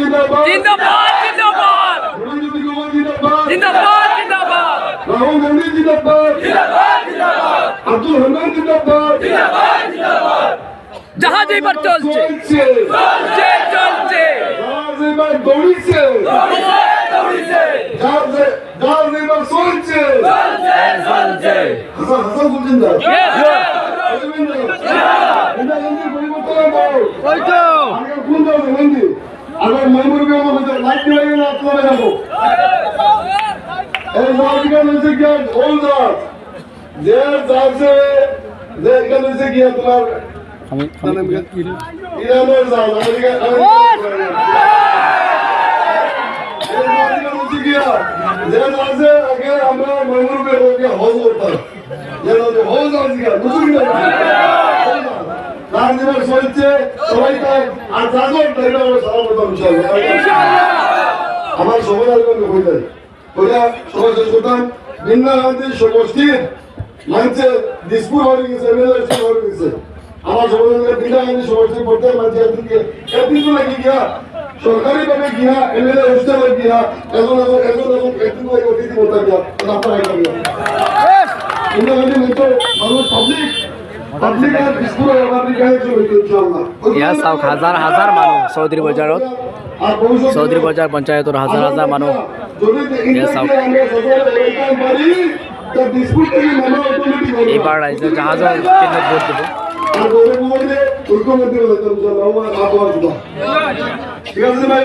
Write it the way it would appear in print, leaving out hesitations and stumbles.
जिंदाबाद जिंदाबाद जिंदाबाद नरेंद्र कुमार जिंदाबाद जिंदाबाद जिंदाबाद राहुल गांधी जिंदाबाद जिंदाबाद जिंदाबाद अब्दुल रहमान जिंदाबाद जिंदाबाद जिंदाबाद জাহাজ এবার চলছে চলছে চলছে চলছে জাহাজ এবার দৌড়িছে দৌড়িছে জাহাজ এবার চলছে চলছে চলছে হাসান হাসান বলছেন না ওই তো আগে কোন যাবে মন্দির আবার মাইমুর বিয়ে আমাদের লাইট লাগে না আপনারা যাবো এই নাগরিকান হচ্ছে কি ওলদার যে যাচ্ছে যে এখানে হচ্ছে কি তোমার ইরানের যাও আমেরিকা যে যাচ্ছে আগে আমরা মাইমুর বিয়ে হজ করতাম যে হজ আছে বুঝলি না রাজনীতি চলছে সবাই তাই আর জাগর তাইলে আমরা সারা করতাম আমার সবাই আসবেন হইতাই ওইটা সবাই শেষ করতাম বিন্না গান্ধী সমষ্টির মানুষে দিসপুর হয়ে গেছে এমএলএ হয়ে গেছে আমার সবাই বিন্না গান্ধী সমষ্টির পড়তে মানুষ একদিন লাগি গিয়া সরকারি ভাবে গিয়া এমএলএ হোস্টেলে গিয়া একদিন লাগে অতিথি বলতে গিয়া আপনার আইটা গিয়া বিন্না গান্ধী মানুষ পাবলিক আর দিসপুর ইয়া চাওক হাজাৰ হাজাৰ মানুহ চৌধুৰী বজাৰত চৌধুৰী বজাৰ পঞ্চায়তৰ হাজাৰ হাজাৰ মানুহ ইয়া চাওক এইবাৰ ৰাইজে জাহাজৰ চিহ্নত ভোট দিব ঠিক আছে ভাই